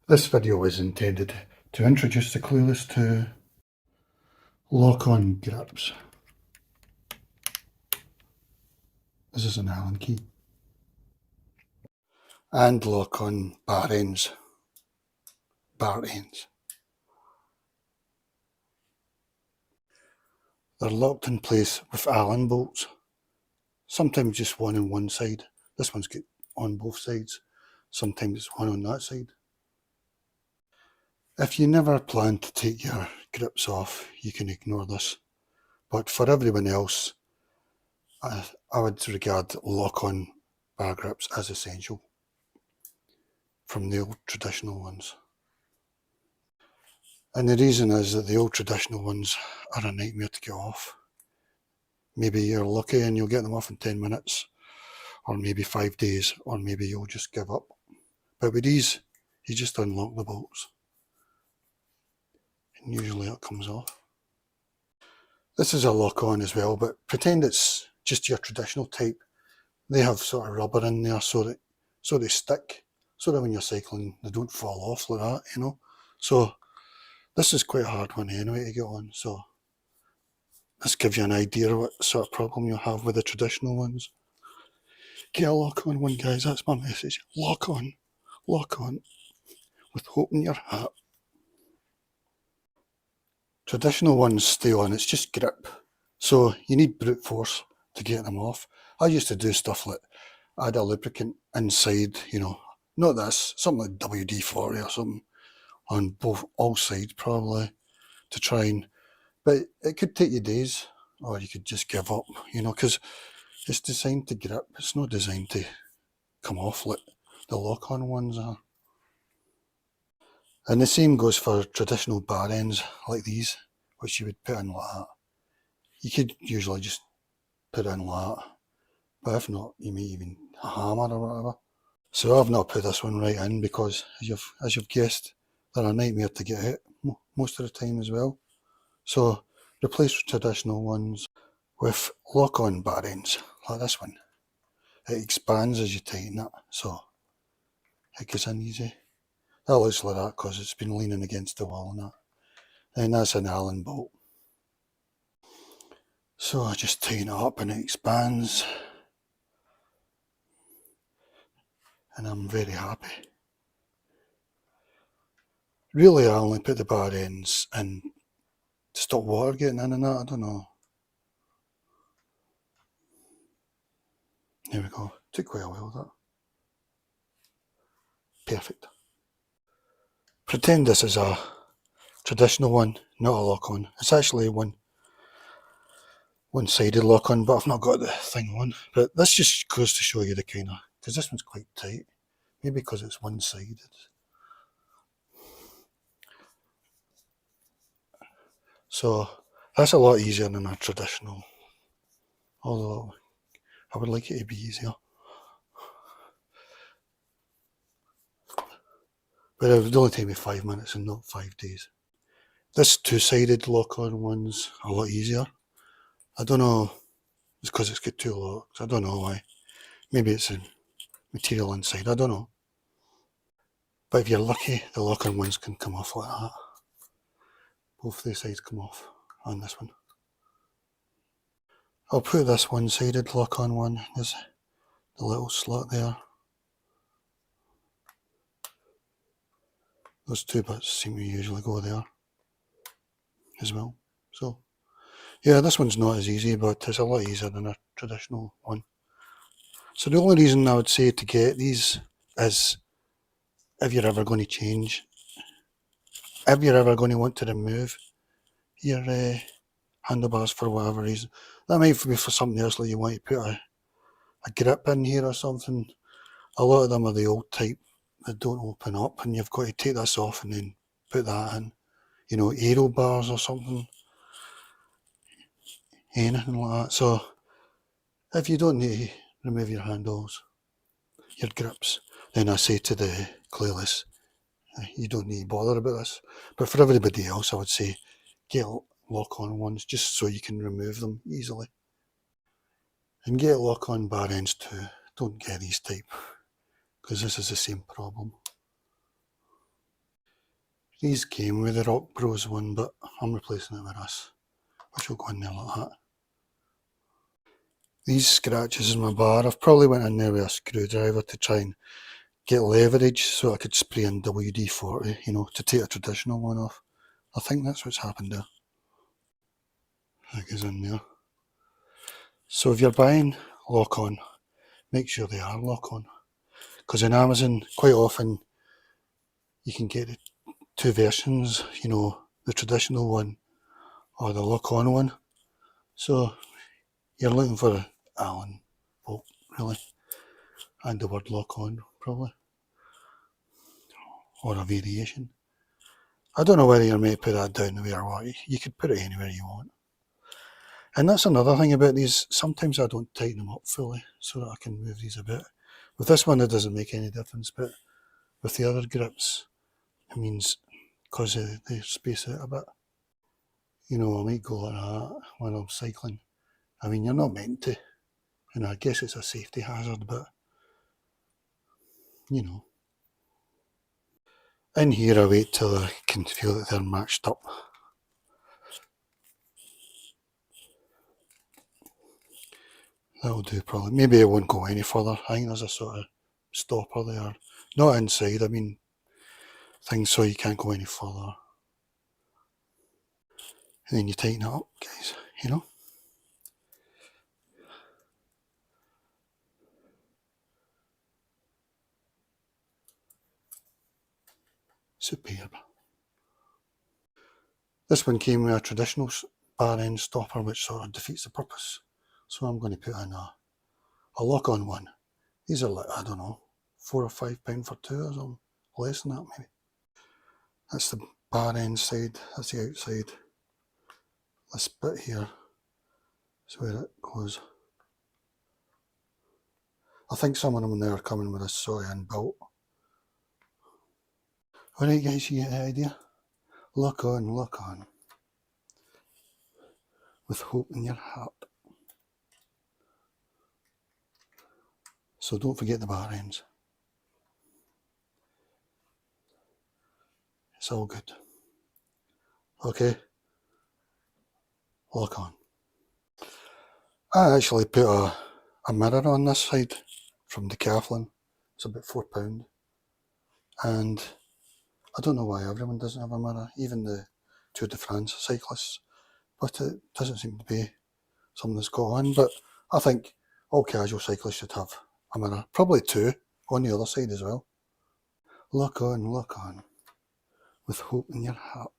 This video is intended to introduce the clueless to lock-on grips. This is an Allen key. And lock-on bar ends. They're locked in place with Allen bolts. Sometimes just one on one side. This one's got on both sides. Sometimes it's one on that side. If you never plan to take your grips off, you can ignore this. But for everyone else, I would regard lock-on bar grips as essential from the old traditional ones. And the reason is that the old traditional ones are a nightmare to get off. Maybe you're lucky and you'll get them off in 10 minutes, or maybe 5 days, or maybe you'll just give up. But with these, you just unlock the bolts, and usually it comes off. This is a lock-on as well, but pretend it's just your traditional type. They have sort of rubber in there so they stick, so that when you're cycling, they don't fall off like that, you know. So this is quite a hard one anyway to get on, so this gives you an idea of what sort of problem you'll have with the traditional ones. Get a lock-on one, guys, that's my message. Lock on, with hope in your heart. Traditional ones stay on, it's just grip. So you need brute force to get them off. I used to do stuff like add a lubricant inside, you know, not this, something like WD-40 or something, on all sides probably, to try and, but it could take you days, or you could just give up, you know, because it's designed to grip, it's not designed to come off like the lock-on ones are. And the same goes for traditional bar ends like these, which you would put in like that. You could usually just put in like that, but if not, you may even a hammer or whatever. So I've not put this one right in because, as you've guessed, they're a nightmare to get hit most of the time as well. So replace traditional ones with lock-on bar ends, like this one. It expands as you tighten it, so it goes in easy. That looks like that because it's been leaning against the wall and that. And that's an Allen bolt. So I just tighten it up and it expands. And I'm very happy. Really, I only put the bar ends in to stop water getting in and that, I don't know. There we go. Took quite a while that. Perfect. Pretend this is a traditional one, not a lock-on. It's actually one-sided lock-on, but I've not got the thing on. But this just goes to show you the kind of, because this one's quite tight. Maybe because it's one-sided. So that's a lot easier than a traditional, although I would like it to be easier. But it would only take me 5 minutes and not 5 days. This two-sided lock-on one's a lot easier. I don't know, it's because it's got two locks, I don't know why. Maybe it's the material inside, I don't know. But if you're lucky, the lock-on ones can come off like that. Both the sides come off on this one. I'll put this one-sided lock-on one, there's the little slot there. Those two bits seem to usually go there as well. So, yeah, this one's not as easy, but it's a lot easier than a traditional one. So the only reason I would say to get these is if you're ever going to change, if you're ever going to want to remove your handlebars for whatever reason. That might be for something else, like you want to put a grip in here or something. A lot of them are the old type that don't open up, and you've got to take this off and then put that in. You know, aero bars or something, anything like that. So if you don't need to remove your handles, your grips, then I say to the clueless, you don't need to bother about this. But for everybody else, I would say get lock-on ones just so you can remove them easily. And get lock-on bar ends too. Don't get these type, because this is the same problem. These came with the Rock Bros one, but I'm replacing it with this, which will go in there like that. These scratches in my bar, I've probably went in there with a screwdriver to try and get leverage so I could spray in WD-40, you know, to take a traditional one off. I think that's what's happened there. That goes in there. So if you're buying lock-on, make sure they are lock-on. Because in Amazon, quite often, you can get two versions, you know, the traditional one or the lock-on one. So you're looking for an Allen bolt, really, and the word lock-on, probably, or a variation. I don't know whether you're meant to put that down the way or what. You could put it anywhere you want. And that's another thing about these. Sometimes I don't tighten them up fully so that I can move these a bit. With this one, it doesn't make any difference, but with the other grips, it means because they space out a bit. You know, I might go like that when I'm cycling. I mean, you're not meant to. And I guess it's a safety hazard, but, you know. In here, I wait till I can feel that they're matched up. That'll do probably. Maybe it won't go any further. I think there's a sort of stopper there. Not inside, I mean things so you can't go any further. And then you tighten it up, guys, you know. Superb. This one came with a traditional bar end stopper, which sort of defeats the purpose. So I'm going to put in a lock-on one. These are like, I don't know, £4 or £5 for two or something. Less than that maybe. That's the bar end side, that's the outside. This bit here is where it goes. I think some of them there are coming with a sort of inbuilt. Alright guys, you get the idea? Lock on. With hope in your heart. So don't forget the bar ends. It's all good. Okay, lock on. I actually put a mirror on this side from Decathlon. It's about £4. And I don't know why everyone doesn't have a mirror, even the Tour de France cyclists. But it doesn't seem to be something that's got on. But I think all casual cyclists should have a mirror. Probably two on the other side as well. Lock on. With hope in your heart.